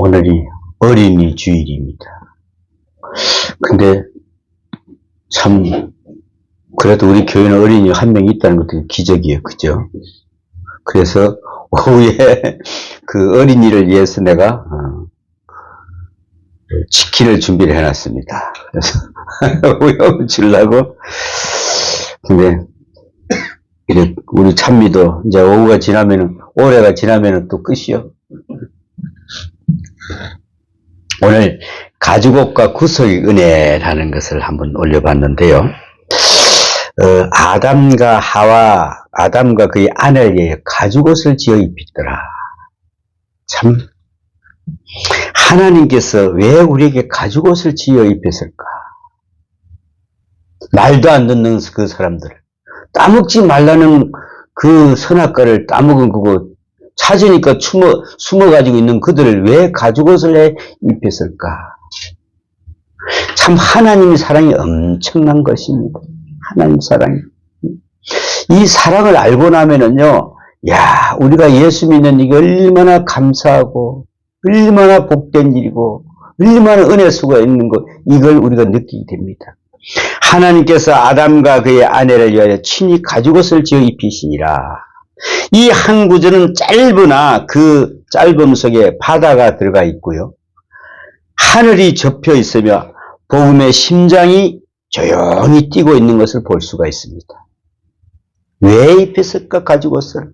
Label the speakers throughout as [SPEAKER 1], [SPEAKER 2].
[SPEAKER 1] 오늘이 어린이 주일입니다. 근데 참 그래도 우리 교회는 어린이 한 명 있다는 것도 기적이에요. 그죠? 그래서 오후에 그 어린이를 위해서 내가 치킨을 준비를 해놨습니다. 그래서 우영 주려고. 근데 우리 찬미도 이제 오후가 지나면은, 올해가 지나면은 또 끝이요. 오늘 가죽옷과 구속의 은혜라는 것을 한번 올려봤는데요. 아담과 그의 아내에게 가죽옷을 지어 입히더라. 참, 하나님께서 왜 우리에게 가죽옷을 지어 입혔을까? 말도 안 듣는 그 사람들을, 따먹지 말라는 그 선악과를 따먹은 그거 찾으니까 숨어가지고 있는 그들을 왜 가죽옷을 해 입혔을까? 참 하나님의 사랑이 엄청난 것입니다. 하나님 사랑이. 이 사랑을 알고 나면은요, 야, 우리가 예수 믿는 이게 얼마나 감사하고, 얼마나 복된 일이고, 얼마나 은혜 수가 있는 것, 이걸 우리가 느끼게 됩니다. 하나님께서 아담과 그의 아내를 위하여 친히 가죽옷을 지어 입히시니라. 이 한 구절은 짧으나 그 짧음 속에 바다가 들어가 있고요. 하늘이 접혀 있으며 복음의 심장이 조용히 뛰고 있는 것을 볼 수가 있습니다. 왜 입혔을까 가죽옷을?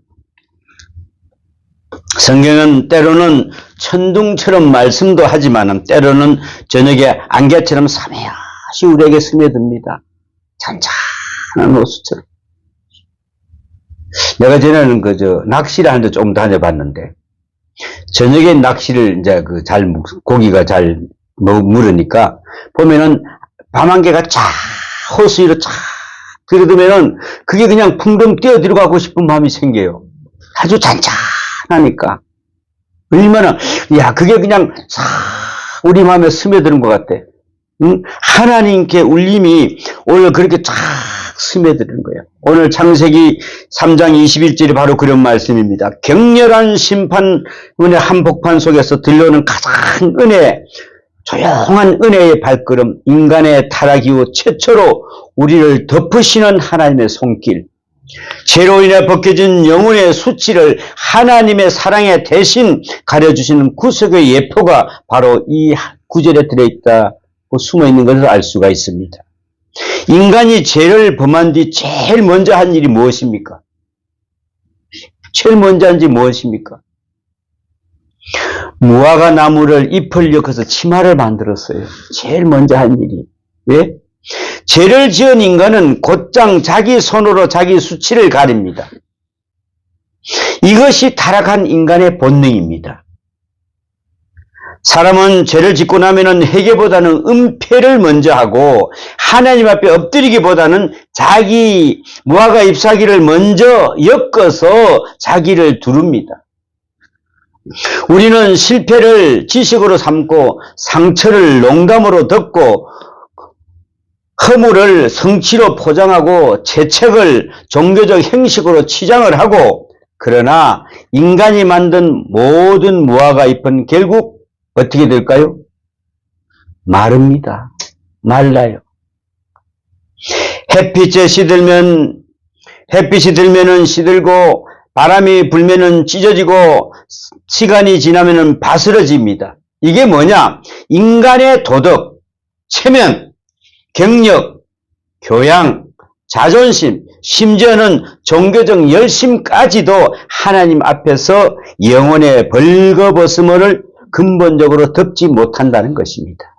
[SPEAKER 1] 성경은 때로는 천둥처럼 말씀도 하지만 때로는 저녁에 안개처럼 사며시 우리에게 스며듭니다. 잔잔한 호수처럼. 내가 전에는 낚시를 하는데 조금 다녀봤는데, 저녁에 낚시를 이제 고기가 잘 물으니까, 보면은 밤안개가 쫙 호수 위로 쫙 들어두면은 그게 그냥 풍덩 뛰어들어가고 싶은 마음이 생겨요. 아주 잔잔하니까. 얼마나, 야, 그게 그냥 싹 우리 마음에 스며드는 것 같아. 응? 하나님께 울림이 오늘 그렇게 쫙 스며드는 거예요. 오늘 창세기 3장 21절이 바로 그런 말씀입니다. 격렬한 심판의 한복판 속에서 들려오는 가장 조용한 은혜의 발걸음, 인간의 타락 이후 최초로 우리를 덮으시는 하나님의 손길, 죄로 인해 벗겨진 영혼의 수치를 하나님의 사랑에 대신 가려주시는 구속의 예표가 바로 이 구절에 들어있다고 숨어있는 것을 알 수가 있습니다. 인간이 죄를 범한 뒤 제일 먼저 한 일이 무엇입니까? 제일 먼저 한 일이 무엇입니까? 무화과 나무를 잎을 엮어서 치마를 만들었어요. 제일 먼저 한 일이. 왜? 죄를 지은 인간은 곧장 자기 손으로 자기 수치를 가립니다. 이것이 타락한 인간의 본능입니다. 사람은 죄를 짓고 나면은 회개보다는 은폐를 먼저 하고 하나님 앞에 엎드리기보다는 자기 무화과 잎사귀를 먼저 엮어서 자기를 두릅니다. 우리는 실패를 지식으로 삼고 상처를 농담으로 덮고 허물을 성취로 포장하고 죄책을 종교적 형식으로 치장을 하고, 그러나 인간이 만든 모든 무화과 잎은 결국 어떻게 될까요? 마릅니다. 말라요. 햇빛이 들면은 시들고 바람이 불면은 찢어지고 시간이 지나면은 바스러집니다. 이게 뭐냐? 인간의 도덕, 체면, 경력, 교양, 자존심, 심지어는 종교적 열심까지도 하나님 앞에서 영혼의 벌거벗음을 근본적으로 덮지 못한다는 것입니다.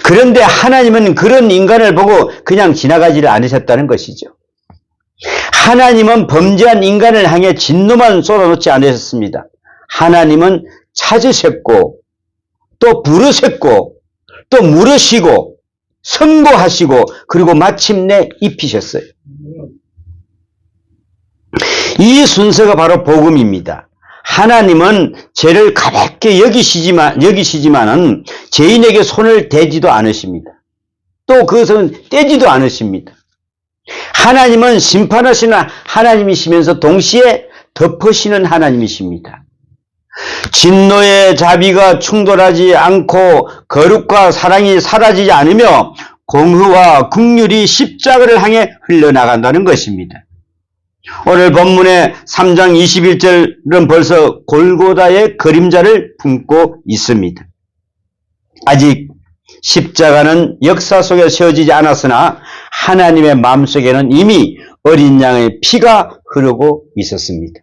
[SPEAKER 1] 그런데 하나님은 그런 인간을 보고 그냥 지나가지를 않으셨다는 것이죠. 하나님은 범죄한 인간을 향해 진노만 쏟아놓지 않으셨습니다. 하나님은 찾으셨고 또 부르셨고 또 물으시고 선고하시고 그리고 마침내 입히셨어요. 이 순서가 바로 복음입니다. 하나님은 죄를 가볍게 여기시지만은 죄인에게 손을 대지도 않으십니다. 또 그것은 떼지도 않으십니다. 하나님은 심판하시는 하나님이시면서 동시에 덮으시는 하나님이십니다. 진노의 자비가 충돌하지 않고 거룩과 사랑이 사라지지 않으며 공의와 긍휼이 십자가를 향해 흘러나간다는 것입니다. 오늘 본문의 3장 21절은 벌써 골고다의 그림자를 품고 있습니다. 아직 십자가는 역사 속에 세워지지 않았으나 하나님의 마음속에는 이미 어린 양의 피가 흐르고 있었습니다.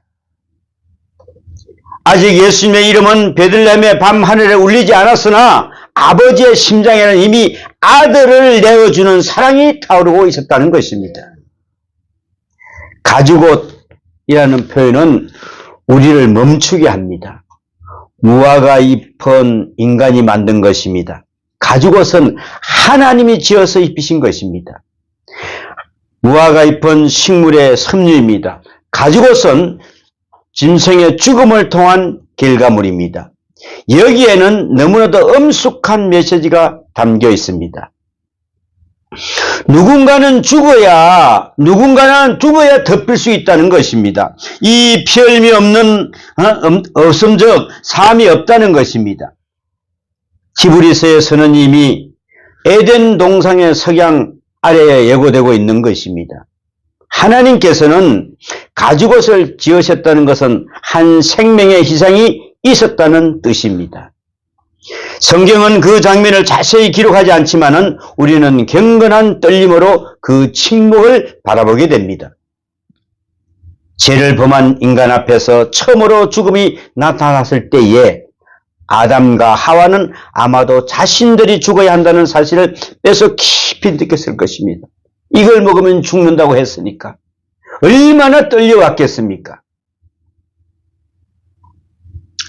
[SPEAKER 1] 아직 예수님의 이름은 베들레헴의 밤하늘에 울리지 않았으나 아버지의 심장에는 이미 아들을 내어주는 사랑이 타오르고 있었다는 것입니다. 가죽옷이라는 표현은 우리를 멈추게 합니다. 무화과 잎은 인간이 만든 것입니다. 가죽옷은 하나님이 지어서 입히신 것입니다. 무화과 잎은 식물의 섬유입니다. 가죽옷은 짐승의 죽음을 통한 결과물입니다. 여기에는 너무나도 엄숙한 메시지가 담겨 있습니다. 누군가는 죽어야 덮을 수 있다는 것입니다. 이 피흘미 없는 없음즉 삶이 없다는 것입니다. 히브리서에서는 이미 에덴 동상의 석양 아래에 예고되고 있는 것입니다. 하나님께서는 가죽옷을 지으셨다는 것은 한 생명의 희생이 있었다는 뜻입니다. 성경은 그 장면을 자세히 기록하지 않지만은 우리는 경건한 떨림으로 그 침묵을 바라보게 됩니다. 죄를 범한 인간 앞에서 처음으로 죽음이 나타났을 때에 아담과 하와는 아마도 자신들이 죽어야 한다는 사실을 뺏어 깊이 느꼈을 것입니다. 이걸 먹으면 죽는다고 했으니까 얼마나 떨려왔겠습니까?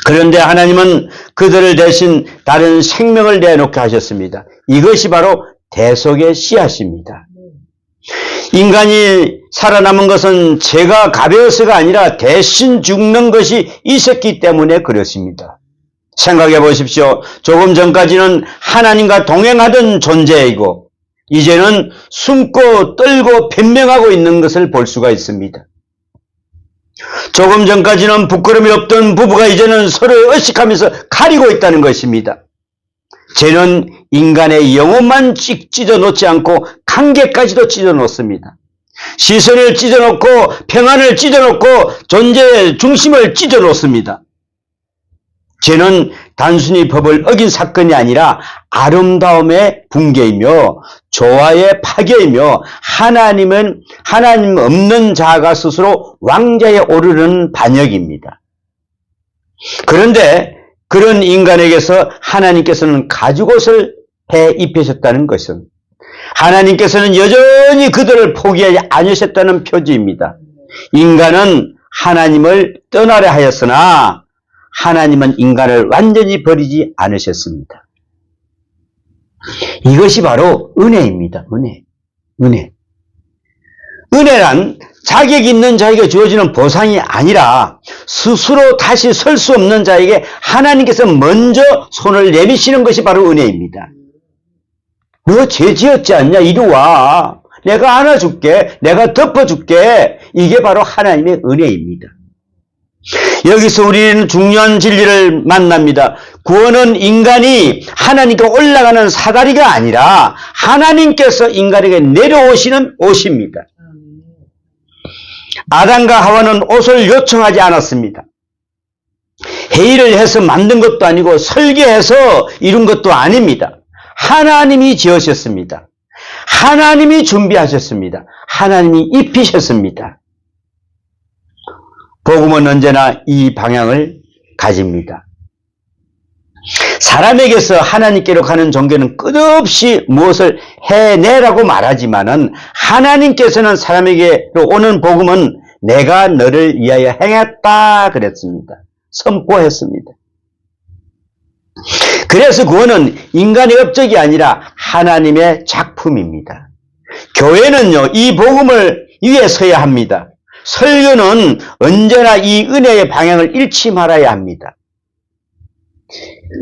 [SPEAKER 1] 그런데 하나님은 그들을 대신 다른 생명을 내놓게 하셨습니다. 이것이 바로 대속의 씨앗입니다. 인간이 살아남은 것은 죄가 가벼워서가 아니라 대신 죽는 것이 있었기 때문에 그렇습니다. 생각해 보십시오. 조금 전까지는 하나님과 동행하던 존재이고 이제는 숨고 떨고 변명하고 있는 것을 볼 수가 있습니다. 조금 전까지는 부끄러움이 없던 부부가 이제는 서로를 의식하면서 가리고 있다는 것입니다. 죄는 인간의 영혼만 찢어 놓지 않고 관계까지도 찢어 놓습니다. 시선을 찢어 놓고 평안을 찢어 놓고 존재의 중심을 찢어 놓습니다. 죄는 단순히 법을 어긴 사건이 아니라 아름다움의 붕괴이며 조화의 파괴이며 하나님 없는 자가 스스로 왕좌에 오르는 반역입니다. 그런데 그런 인간에게서 하나님께서는 가죽옷을 해 입히셨다는 것은 하나님께서는 여전히 그들을 포기하지 않으셨다는 표지입니다. 인간은 하나님을 떠나려 하였으나 하나님은 인간을 완전히 버리지 않으셨습니다. 이것이 바로 은혜입니다. 은혜. 은혜란 자격 있는 자에게 주어지는 보상이 아니라 스스로 다시 설 수 없는 자에게 하나님께서 먼저 손을 내미시는 것이 바로 은혜입니다. 너 죄 지었지 않냐? 이리 와. 내가 안아줄게. 내가 덮어줄게. 이게 바로 하나님의 은혜입니다. 여기서 우리는 중요한 진리를 만납니다. 구원은 인간이 하나님께 올라가는 사다리가 아니라 하나님께서 인간에게 내려오시는 옷입니다. 아담과 하와는 옷을 요청하지 않았습니다. 회의를 해서 만든 것도 아니고 설계해서 이룬 것도 아닙니다. 하나님이 지으셨습니다. 하나님이 준비하셨습니다. 하나님이 입히셨습니다. 복음은 언제나 이 방향을 가집니다. 사람에게서 하나님께로 가는 종교는 끝없이 무엇을 해내라고 말하지만은 하나님께서는 사람에게로 오는 복음은 내가 너를 위하여 행했다 그랬습니다. 선포했습니다. 그래서 구원은 인간의 업적이 아니라 하나님의 작품입니다. 교회는요, 이 복음을 위해 서야 합니다. 설교는 언제나 이 은혜의 방향을 잃지 말아야 합니다.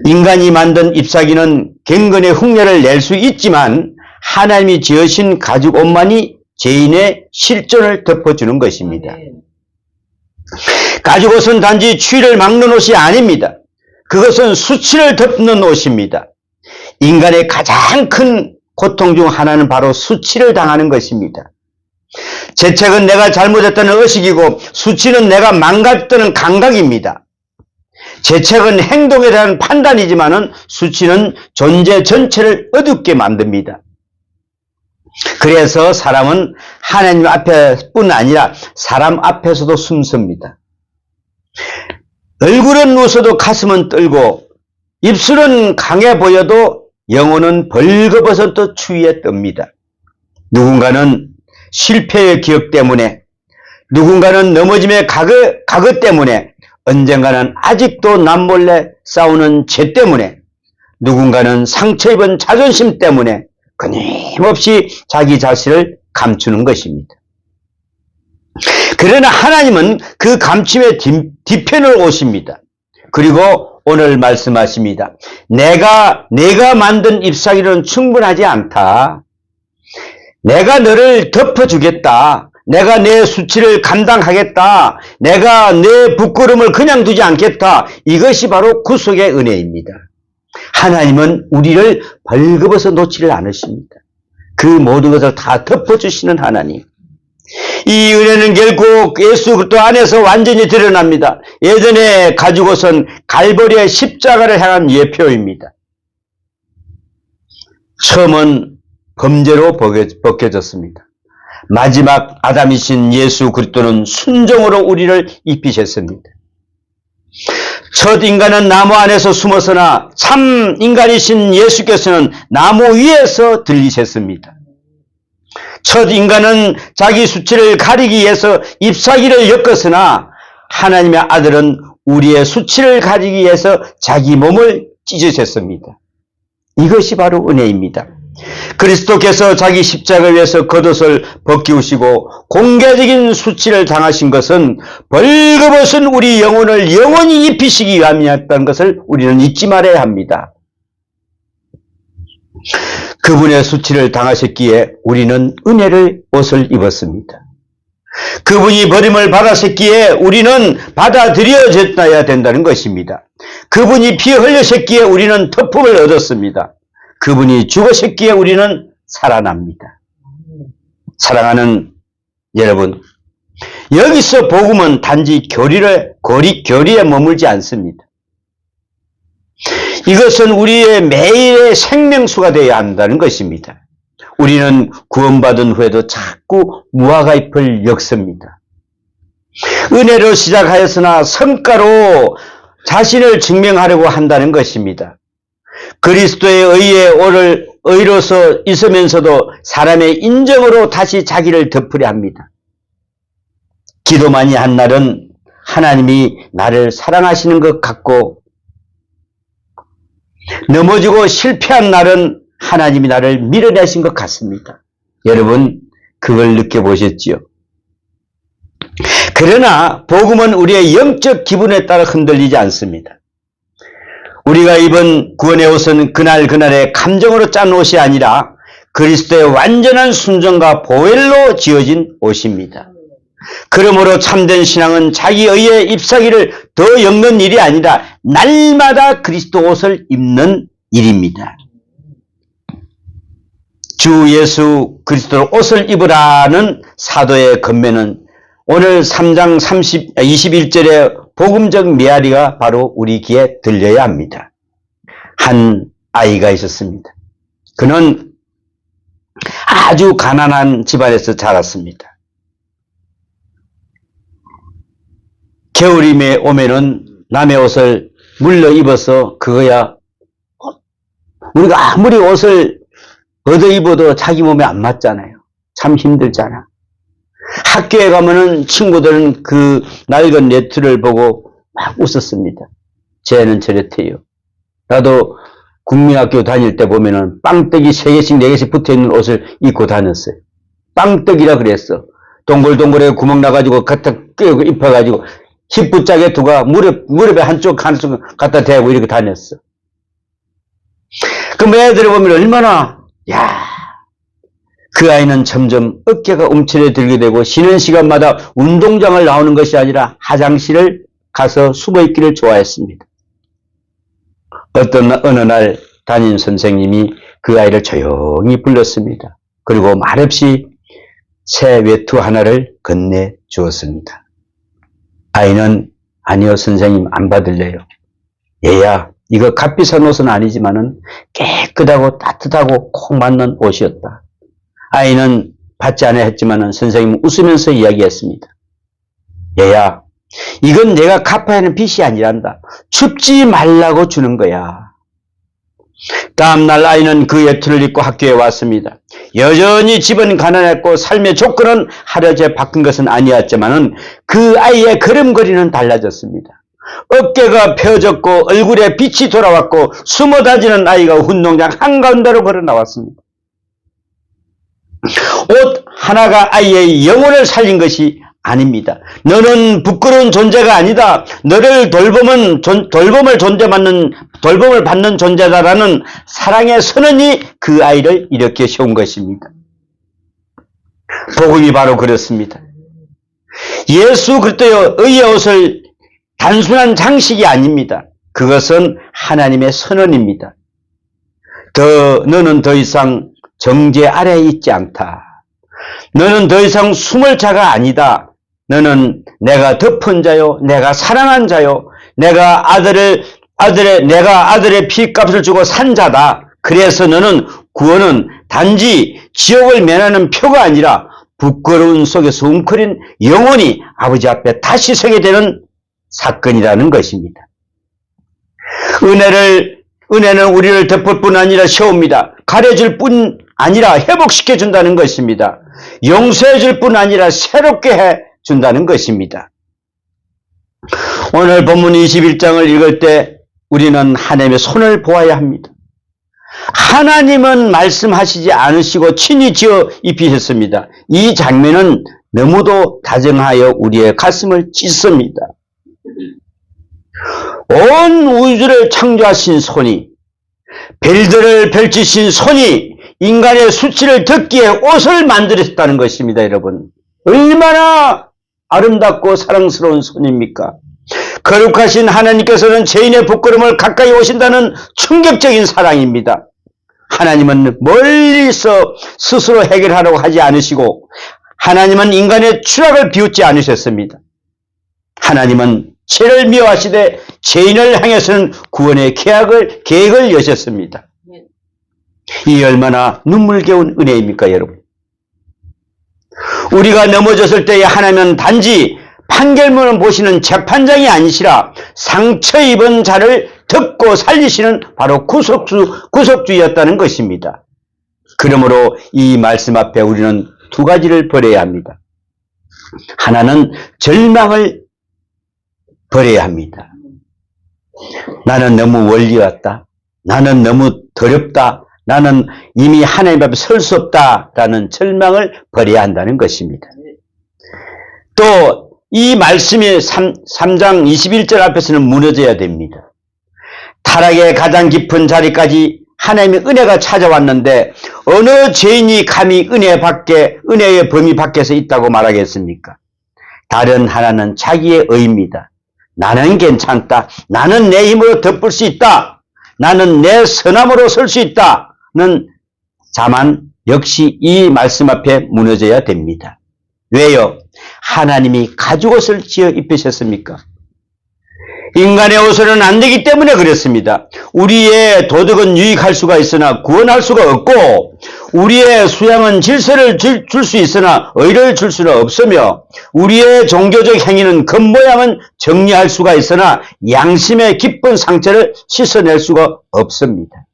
[SPEAKER 1] 인간이 만든 잎사귀는 경건의 흉내를 낼 수 있지만 하나님이 지으신 가죽옷만이 죄인의 실존을 덮어주는 것입니다. 가죽옷은 단지 추위를 막는 옷이 아닙니다. 그것은 수치를 덮는 옷입니다. 인간의 가장 큰 고통 중 하나는 바로 수치를 당하는 것입니다. 죄책은 내가 잘못했다는 의식이고 수치는 내가 망가졌다는 감각입니다. 죄책은 행동에 대한 판단이지만은 수치는 존재 전체를 어둡게 만듭니다. 그래서 사람은 하나님 앞에뿐 아니라 사람 앞에서도 숨섭니다. 얼굴은 웃어도 가슴은 떨고 입술은 강해 보여도 영혼은 벌거벗은 또 추위에 떱니다. 누군가는 실패의 기억 때문에, 누군가는 넘어짐의 가거 때문에, 언젠가는 아직도 남몰래 싸우는 죄 때문에, 누군가는 상처 입은 자존심 때문에 끊임없이 자기 자신을 감추는 것입니다. 그러나 하나님은 그 감춤의 뒤편을 오십니다. 그리고 오늘 말씀하십니다. 내가 만든 잎사귀는 충분하지 않다. 내가 너를 덮어주겠다. 내가 내 수치를 감당하겠다. 내가 내 부끄러움을 그냥 두지 않겠다. 이것이 바로 구속의 은혜입니다. 하나님은 우리를 벌거벗어 놓지를 않으십니다. 그 모든 것을 다 덮어주시는 하나님. 이 은혜는 결국 예수 그리스도 안에서 완전히 드러납니다. 예전에 가죽옷은 갈보리의 십자가를 향한 예표입니다. 처음은 범죄로 벗겨졌습니다. 마지막 아담이신 예수 그리스도는 순종으로 우리를 입히셨습니다. 첫 인간은 나무 안에서 숨었으나 참 인간이신 예수께서는 나무 위에서 들리셨습니다. 첫 인간은 자기 수치를 가리기 위해서 잎사귀를 엮었으나 하나님의 아들은 우리의 수치를 가리기 위해서 자기 몸을 찢으셨습니다. 이것이 바로 은혜입니다. 그리스도께서 자기 십자가 위에서 겉옷을 벗기우시고 공개적인 수치를 당하신 것은 벌거벗은 우리 영혼을 영원히 입히시기 위함이었다는 것을 우리는 잊지 말아야 합니다. 그분의 수치를 당하셨기에 우리는 은혜를 옷을 입었습니다. 그분이 버림을 받으셨기에 우리는 받아들여져야 된다는 것입니다. 그분이 피 흘리셨기에 우리는 터품을 얻었습니다. 그분이 죽으셨기에 우리는 살아납니다. 사랑하는 여러분, 여기서 복음은 단지 교리에 머물지 않습니다. 이것은 우리의 매일의 생명수가 되어야 한다는 것입니다. 우리는 구원받은 후에도 자꾸 무화과 잎을 엮습니다. 은혜로 시작하였으나 성과로 자신을 증명하려고 한다는 것입니다. 그리스도의 의로서 있으면서도 사람의 인정으로 다시 자기를 덮으려 합니다. 기도 많이 한 날은 하나님이 나를 사랑하시는 것 같고, 넘어지고 실패한 날은 하나님이 나를 밀어내신 것 같습니다. 여러분, 그걸 느껴보셨지요? 그러나 복음은 우리의 영적 기분에 따라 흔들리지 않습니다. 우리가 입은 구원의 옷은 그날의 감정으로 짠 옷이 아니라 그리스도의 완전한 순종과 보혈로 지어진 옷입니다. 그러므로 참된 신앙은 자기 의의 잎사귀를 더 엮는 일이 아니라 날마다 그리스도 옷을 입는 일입니다. 주 예수 그리스도 옷을 입으라는 사도의 건면은 오늘 3장 21절의 복음적 메아리가 바로 우리 귀에 들려야 합니다. 한 아이가 있었습니다. 그는 아주 가난한 집안에서 자랐습니다. 겨울이 오면은 남의 옷을 물러 입어서 그거야 우리가 아무리 옷을 얻어 입어도 자기 몸에 안 맞잖아요. 참 힘들잖아. 학교에 가면은 친구들은 그 낡은 네트를 보고 막 웃었습니다. 쟤는 저랬대요. 나도 국민학교 다닐 때 보면은 빵떡이 3개씩 4개씩 붙어있는 옷을 입고 다녔어요. 빵떡이라 그랬어. 동글동글하게 구멍 나가지고 갖다 끼고 입혀가지고 힙부짝에 두가 무릎에 한쪽 갖다 대고 이렇게 다녔어. 그럼 애들을 보면 얼마나 그 아이는 점점 어깨가 움츠러들게 되고 쉬는 시간마다 운동장을 나오는 것이 아니라 화장실을 가서 숨어있기를 좋아했습니다. 어느 날 담임 선생님이 그 아이를 조용히 불렀습니다. 그리고 말없이 새 외투 하나를 건네 주었습니다. 아이는 아니요 선생님 안 받을래요. 얘야 이거 값비싼 옷은 아니지만은 깨끗하고 따뜻하고 꼭 맞는 옷이었다. 아이는 받지 않아 했지만은 선생님은 웃으면서 이야기했습니다. 얘야 이건 내가 갚아야 하는 빚이 아니란다. 춥지 말라고 주는 거야. 다음날 아이는 그 외투를 입고 학교에 왔습니다. 여전히 집은 가난했고 삶의 조건은 하루아침에 바뀐 것은 아니었지만은 그 아이의 걸음걸이는 달라졌습니다. 어깨가 펴졌고 얼굴에 빛이 돌아왔고 숨어 다니는 아이가 운동장 한가운데로 걸어 나왔습니다. 옷 하나가 아이의 영혼을 살린 것이 아닙니다. 너는 부끄러운 존재가 아니다. 너를 돌봄을 받는 존재다라는 사랑의 선언이 그 아이를 이렇게 세운 것입니다. 복음이 바로 그렇습니다. 예수 그리스도의 의의 옷을 단순한 장식이 아닙니다. 그것은 하나님의 선언입니다. 너는 더 이상 정죄 아래에 있지 않다. 너는 더 이상 숨을 자가 아니다. 너는 내가 덮은 자요, 내가 사랑한 자요, 내가 아들의 피값을 주고 산 자다. 그래서 너는 구원은 단지 지옥을 면하는 표가 아니라 부끄러운 속에서 웅크린 영혼이 아버지 앞에 다시 서게 되는 사건이라는 것입니다. 은혜는 우리를 덮을 뿐 아니라 세웁니다. 가려줄 뿐 아니라 회복시켜 준다는 것입니다. 용서해 줄 뿐 아니라 새롭게 해 준다는 것입니다. 오늘 본문 21장을 읽을 때 우리는 하나님의 손을 보아야 합니다. 하나님은 말씀하시지 않으시고 친히 지어 입히셨습니다. 이 장면은 너무도 다정하여 우리의 가슴을 찢습니다. 온 우주를 창조하신 손이, 별들을 펼치신 손이 인간의 수치를 덮기에 옷을 만들었다는 것입니다. 여러분 얼마나 아름답고 사랑스러운 손입니까? 거룩하신 하나님께서는 죄인의 부끄러움을 가까이 오신다는 충격적인 사랑입니다. 하나님은 멀리서 스스로 해결하려고 하지 않으시고 하나님은 인간의 추락을 비웃지 않으셨습니다. 하나님은 죄를 미워하시되 죄인을 향해서는 구원의 계획을 여셨습니다. 이 얼마나 눈물겨운 은혜입니까 여러분? 우리가 넘어졌을 때에 하나님은 단지 판결문을 보시는 재판장이 아니시라 상처 입은 자를 덮고 살리시는 바로 구속주였다는 것입니다. 그러므로 이 말씀 앞에 우리는 두 가지를 버려야 합니다. 하나는 절망을 버려야 합니다. 나는 너무 멀리 왔다. 나는 너무 더럽다. 나는 이미 하나님 앞에 설 수 없다라는 절망을 버려야 한다는 것입니다. 또 이 말씀이 3장 21절 앞에서는 무너져야 됩니다. 타락의 가장 깊은 자리까지 하나님의 은혜가 찾아왔는데 어느 죄인이 감히 은혜의 범위 밖에서 있다고 말하겠습니까? 다른 하나는 자기의 의입니다. 나는 괜찮다. 나는 내 힘으로 덮을 수 있다. 나는 내 선함으로 설 수 있다는 자만 역시 이 말씀 앞에 무너져야 됩니다. 왜요? 하나님이 가죽옷을 지어 입히셨습니까? 인간의 옷은 안 되기 때문에 그렇습니다. 우리의 도덕은 유익할 수가 있으나 구원할 수가 없고 우리의 수양은 질서를 줄 수 있으나 의를 줄 수는 없으며 우리의 종교적 행위는 겉모양은 정리할 수가 있으나 양심의 깊은 상처를 씻어낼 수가 없습니다.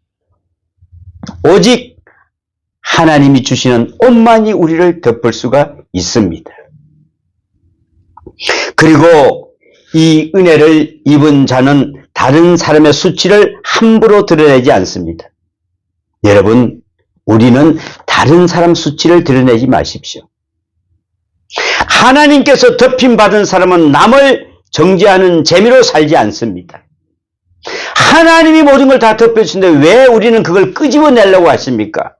[SPEAKER 1] 오직 하나님이 주시는 옷만이 우리를 덮을 수가 있습니다. 그리고 이 은혜를 입은 자는 다른 사람의 수치를 함부로 드러내지 않습니다. 여러분, 우리는 다른 사람 수치를 드러내지 마십시오. 하나님께서 덮임받은 사람은 남을 정죄하는 재미로 살지 않습니다. 하나님이 모든 걸 다 덮여주신데 왜 우리는 그걸 끄집어내려고 하십니까?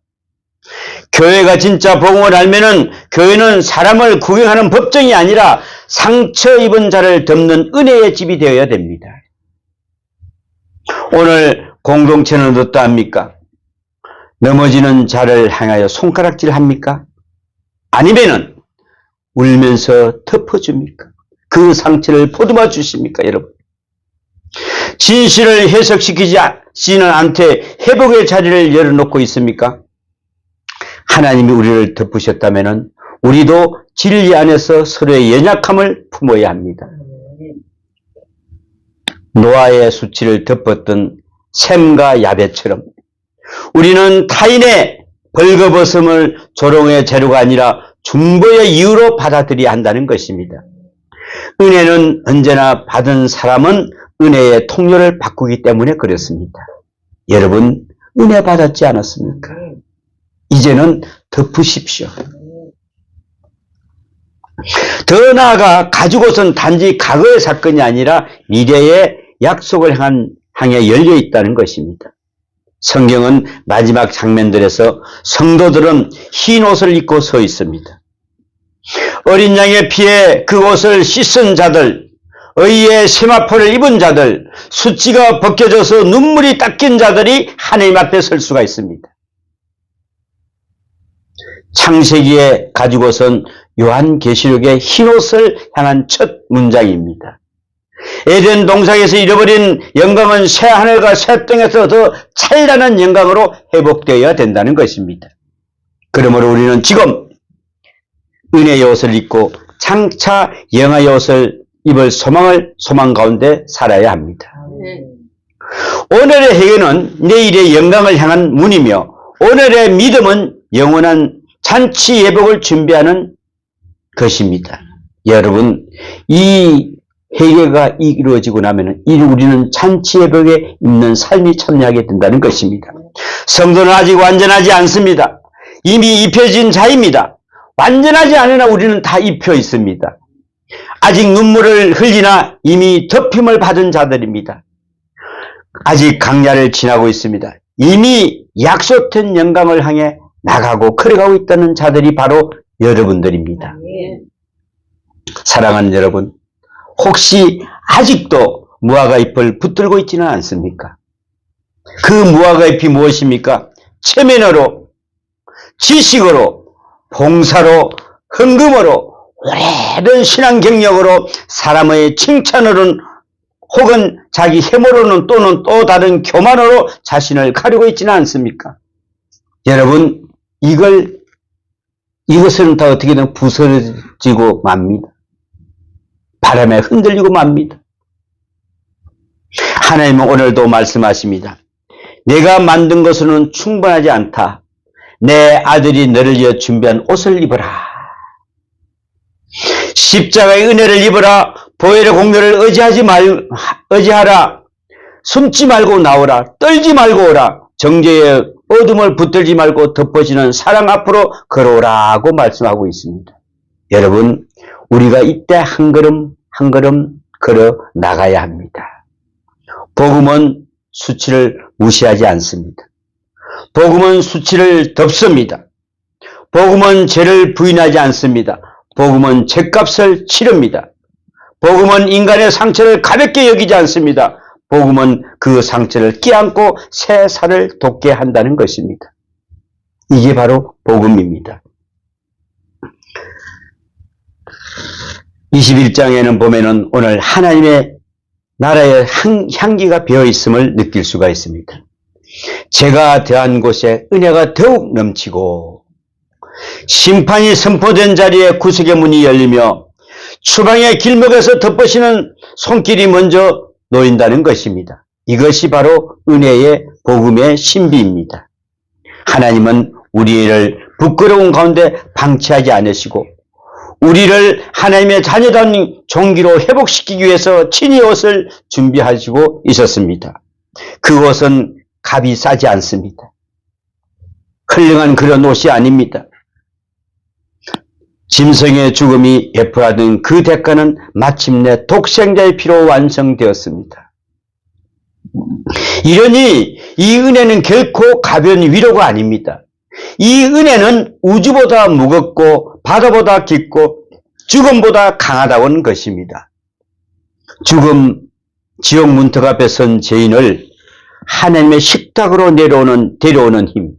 [SPEAKER 1] 교회가 진짜 복음을 알면은 교회는 사람을 구경하는 법정이 아니라 상처 입은 자를 덮는 은혜의 집이 되어야 됩니다. 오늘 공동체는 어떠합니까? 넘어지는 자를 향하여 손가락질 합니까? 아니면은 울면서 덮어줍니까? 그 상처를 보듬어 주십니까, 여러분? 진실을 해석시키지는 않되 회복의 자리를 열어놓고 있습니까? 하나님이 우리를 덮으셨다면 우리도 진리 안에서 서로의 연약함을 품어야 합니다. 노아의 수치를 덮었던 셈과 야벳처럼 우리는 타인의 벌거벗음을 조롱의 재료가 아니라 중보의 이유로 받아들여야 한다는 것입니다. 은혜는 언제나 받은 사람은 은혜의 통로를 바꾸기 때문에 그렇습니다. 여러분, 은혜 받았지 않았습니까? 이제는 덮으십시오. 더 나아가 가지고선 단지 과거의 사건이 아니라 미래의 약속을 향해 열려 있다는 것입니다. 성경은 마지막 장면들에서 성도들은 흰 옷을 입고 서 있습니다. 어린 양의 피에 그 옷을 씻은 자들, 의의 세마포를 입은 자들, 수치가 벗겨져서 눈물이 닦인 자들이 하나님 앞에 설 수가 있습니다. 창세기에 가지고선 요한계시록의 흰옷을 향한 첫 문장입니다. 에덴 동산에서 잃어버린 영광은 새 하늘과 새 땅에서 더 찬란한 영광으로 회복되어야 된다는 것입니다. 그러므로 우리는 지금 은혜의 옷을 입고 장차 영화의 옷을 입을 소망 가운데 살아야 합니다. 오늘의 회개는 내일의 영광을 향한 문이며 오늘의 믿음은 영원한 잔치 예복을 준비하는 것입니다. 여러분, 이 회개가 이루어지고 나면 우리는 잔치 예복에 있는 삶이 참여하게 된다는 것입니다. 성도는 아직 완전하지 않습니다. 이미 입혀진 자입니다. 완전하지 않으나 우리는 다 입혀 있습니다. 아직 눈물을 흘리나 이미 덮임을 받은 자들입니다. 아직 강야를 지나고 있습니다. 이미 약속된 영광을 향해 나가고 걸어가고 있다는 자들이 바로 여러분들입니다. 사랑하는 여러분, 혹시 아직도 무화과 잎을 붙들고 있지는 않습니까? 그 무화과 잎이 무엇입니까? 체면으로, 지식으로, 봉사로, 헌금으로, 오래된 신앙 경력으로, 사람의 칭찬으로는 혹은 자기 해모로는 또는 또 다른 교만으로 자신을 가리고 있지는 않습니까? 여러분, 이것은 다 어떻게든 부서지고 맙니다. 바람에 흔들리고 맙니다. 하나님은 오늘도 말씀하십니다. 내가 만든 것으로는 충분하지 않다. 내 아들이 너를 위해 준비한 옷을 입어라. 십자가의 은혜를 입어라. 보혈의 공로를 의지하라. 숨지 말고 나오라. 떨지 말고 오라. 정죄의 어둠을 붙들지 말고 덮어지는 사랑 앞으로 걸어오라고 말씀하고 있습니다. 여러분, 우리가 이때 한 걸음 한 걸음 걸어 나가야 합니다. 복음은 수치를 무시하지 않습니다. 복음은 수치를 덮습니다. 복음은 죄를 부인하지 않습니다. 복음은 죄값을 치릅니다. 복음은 인간의 상처를 가볍게 여기지 않습니다. 복음은 그 상처를 끼안고 새 살을 돋게 한다는 것입니다. 이게 바로 복음입니다. 21장에는 보면은 오늘 하나님의 나라의 향기가 배어있음을 느낄 수가 있습니다. 죄가 더한 곳에 은혜가 더욱 넘치고 심판이 선포된 자리에 구속의 문이 열리며 추방의 길목에서 덮으시는 손길이 먼저 놓인다는 것입니다. 이것이 바로 은혜의 복음의 신비입니다. 하나님은 우리를 부끄러운 가운데 방치하지 않으시고 우리를 하나님의 자녀된 종기로 회복시키기 위해서 친히 옷을 준비하시고 있었습니다. 그 옷은 값이 싸지 않습니다. 헐렁한 그런 옷이 아닙니다. 짐승의 죽음이 베풀어든 그 대가는 마침내 독생자의 피로 완성되었습니다. 이러니 이 은혜는 결코 가벼운 위로가 아닙니다. 이 은혜는 우주보다 무겁고 바다보다 깊고 죽음보다 강하다는 것입니다. 죽음, 지옥 문턱 앞에 선 죄인을 하나님의 식탁으로 데려오는 힘,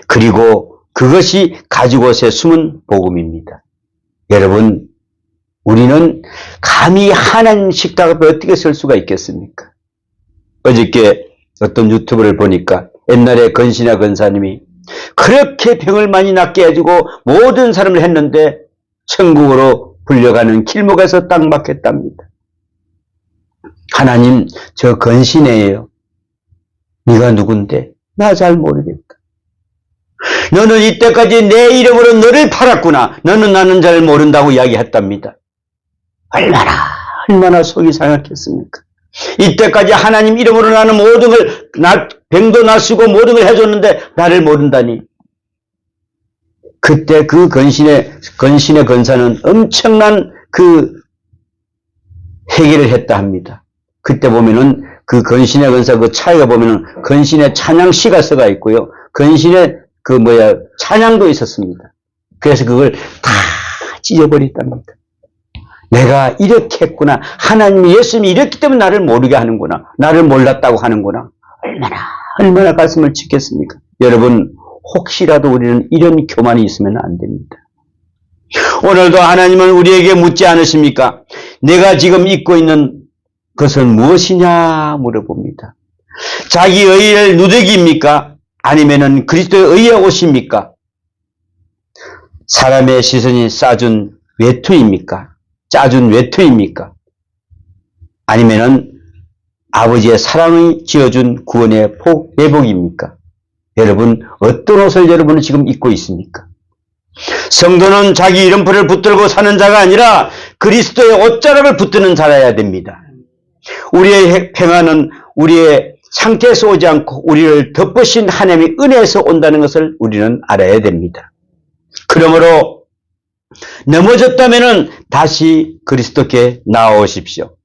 [SPEAKER 1] 그리고 그것이 가지고서 숨은 복음입니다. 여러분, 우리는 감히 하나님 식탁 앞에 어떻게 설 수가 있겠습니까? 어저께 어떤 유튜브를 보니까 옛날에 건신아 권사님이 그렇게 병을 많이 낫게 해주고 모든 사람을 했는데 천국으로 불려가는 길목에서 딱 막혔답니다. 하나님, 저 건신해요. 네가 누군데? 나 잘 모르겠다. 너는 이때까지 내 이름으로 너를 팔았구나. 너는 나는 잘 모른다고 이야기했답니다. 얼마나 속이 상했겠습니까? 이때까지 하나님 이름으로 나는 모든 걸, 병도 나시고 모든 걸 해줬는데 나를 모른다니. 그때 그 건신의 권사는 엄청난 그 회개를 했다 합니다. 그때 보면은 그 건신의 권사 그 차이가 보면은 건신의 찬양 시가서가 있고요. 건신의 찬양도 있었습니다. 그래서 그걸 다 찢어버렸답니다. 내가 이렇게 했구나. 하나님이 예수님이 이랬기 때문에 나를 모르게 하는구나. 나를 몰랐다고 하는구나. 얼마나 가슴을 찢겠습니까? 여러분, 혹시라도 우리는 이런 교만이 있으면 안 됩니다. 오늘도 하나님은 우리에게 묻지 않으십니까? 내가 지금 입고 있는 것은 무엇이냐 물어봅니다. 자기 의의 누더기입니까? 아니면은 그리스도의 의의 옷입니까? 사람의 시선이 짜준 외투입니까? 아니면은 아버지의 사랑이 지어준 구원의 내복입니까? 여러분, 어떤 옷을 여러분은 지금 입고 있습니까? 성도는 자기 이름표를 붙들고 사는 자가 아니라 그리스도의 옷자락을 붙드는 자라야 됩니다. 우리의 평안은 우리의 상태에서 오지 않고 우리를 덮으신 하나님의 은혜에서 온다는 것을 우리는 알아야 됩니다. 그러므로 넘어졌다면 다시 그리스도께 나아오십시오.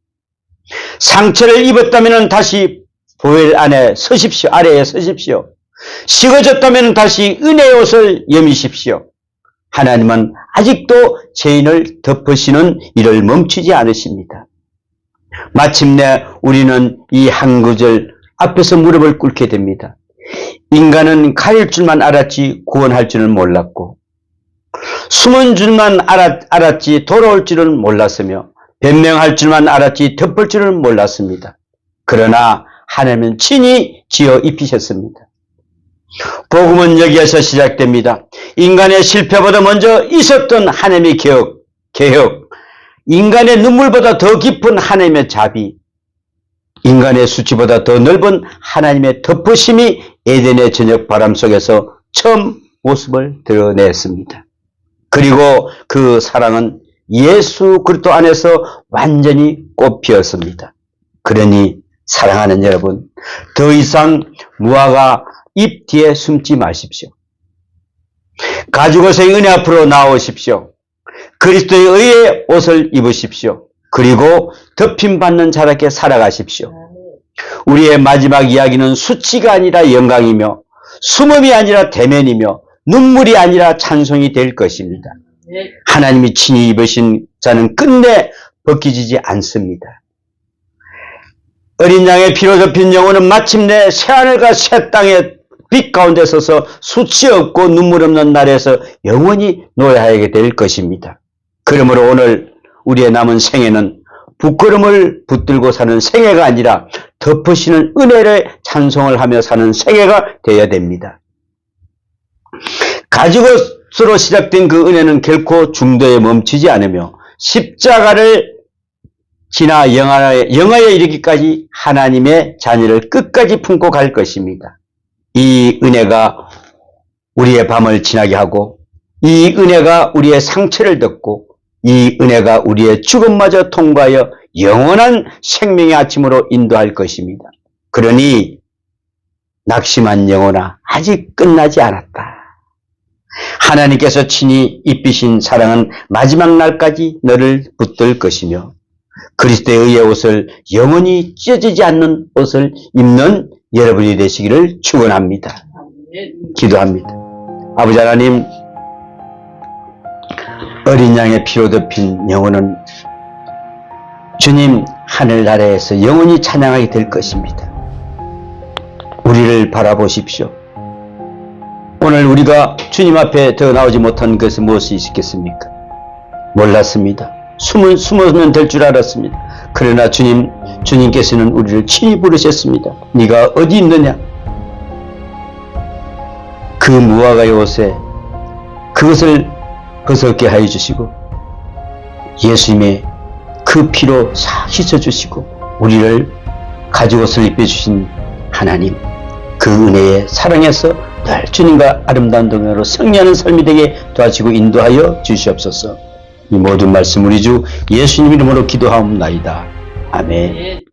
[SPEAKER 1] 상처를 입었다면 다시 보혈 안에 서십시오. 아래에 서십시오. 식어졌다면 다시 은혜의 옷을 여미십시오. 하나님은 아직도 죄인을 덮으시는 일을 멈추지 않으십니다. 마침내 우리는 이 한 구절 앞에서 무릎을 꿇게 됩니다. 인간은 가릴 줄만 알았지 구원할 줄은 몰랐고, 숨은 줄만 알았지 돌아올 줄은 몰랐으며, 변명할 줄만 알았지 덮을 줄은 몰랐습니다. 그러나 하나님은 친히 지어 입히셨습니다. 복음은 여기에서 시작됩니다. 인간의 실패보다 먼저 있었던 하나님의 개혁, 인간의 눈물보다 더 깊은 하나님의 자비, 인간의 수치보다 더 넓은 하나님의 덮으심이 에덴의 저녁 바람 속에서 처음 모습을 드러냈습니다. 그리고 그 사랑은 예수 그리스도 안에서 완전히 꽃피었습니다. 그러니 사랑하는 여러분, 더 이상 무화과 잎 뒤에 숨지 마십시오. 가죽옷의 은혜 앞으로 나오십시오. 그리스도의 의의 옷을 입으십시오. 그리고 덮임받는 자답게 살아가십시오. 우리의 마지막 이야기는 수치가 아니라 영광이며, 숨음이 아니라 대면이며, 눈물이 아니라 찬송이 될 것입니다. 하나님이 친히 입으신 자는 끝내 벗기지지 않습니다. 어린 양의 피로 덮인 영혼은 마침내 새하늘과 새 땅의 빛 가운데 서서 수치 없고 눈물 없는 날에서 영원히 노래하게 될 것입니다. 그러므로 오늘 우리의 남은 생애는 부끄러움을 붙들고 사는 생애가 아니라 덮으시는 은혜를 찬송을 하며 사는 생애가 되어야 됩니다. 가죽옷으로 시작된 그 은혜는 결코 중도에 멈추지 않으며 십자가를 지나 영화에 이르기까지 하나님의 자녀를 끝까지 품고 갈 것입니다. 이 은혜가 우리의 밤을 지나게 하고, 이 은혜가 우리의 상처를 덮고, 이 은혜가 우리의 죽음마저 통과하여 영원한 생명의 아침으로 인도할 것입니다. 그러니 낙심한 영혼아, 아직 끝나지 않았다. 하나님께서 친히 입히신 사랑은 마지막 날까지 너를 붙들 것이며, 그리스도의 의의 옷을 영원히 찢어지지 않는 옷을 입는 여러분이 되시기를 축원합니다. 기도합니다. 아버지 하나님, 어린 양의 피로 덮인 영혼은 주님 하늘나라에서 영원히 찬양하게 될 것입니다. 우리를 바라보십시오. 오늘 우리가 주님 앞에 더 나오지 못한 것은 무엇이 있겠습니까? 몰랐습니다. 숨으면 될 줄 알았습니다. 그러나 주님께서는 우리를 친히 부르셨습니다. 네가 어디 있느냐? 그 무화과의 옷에 그것을 벗었게 하여 주시고 예수님의 그 피로 싹 씻어주시고 우리를 가죽옷을 입혀주신 하나님, 그 은혜에 사랑해서 늘 주님과 아름다운 동행으로 승리하는 삶이 되게 도와주시고 인도하여 주시옵소서. 이 모든 말씀 우리 주 예수님 이름으로 기도하옵나이다. 아멘.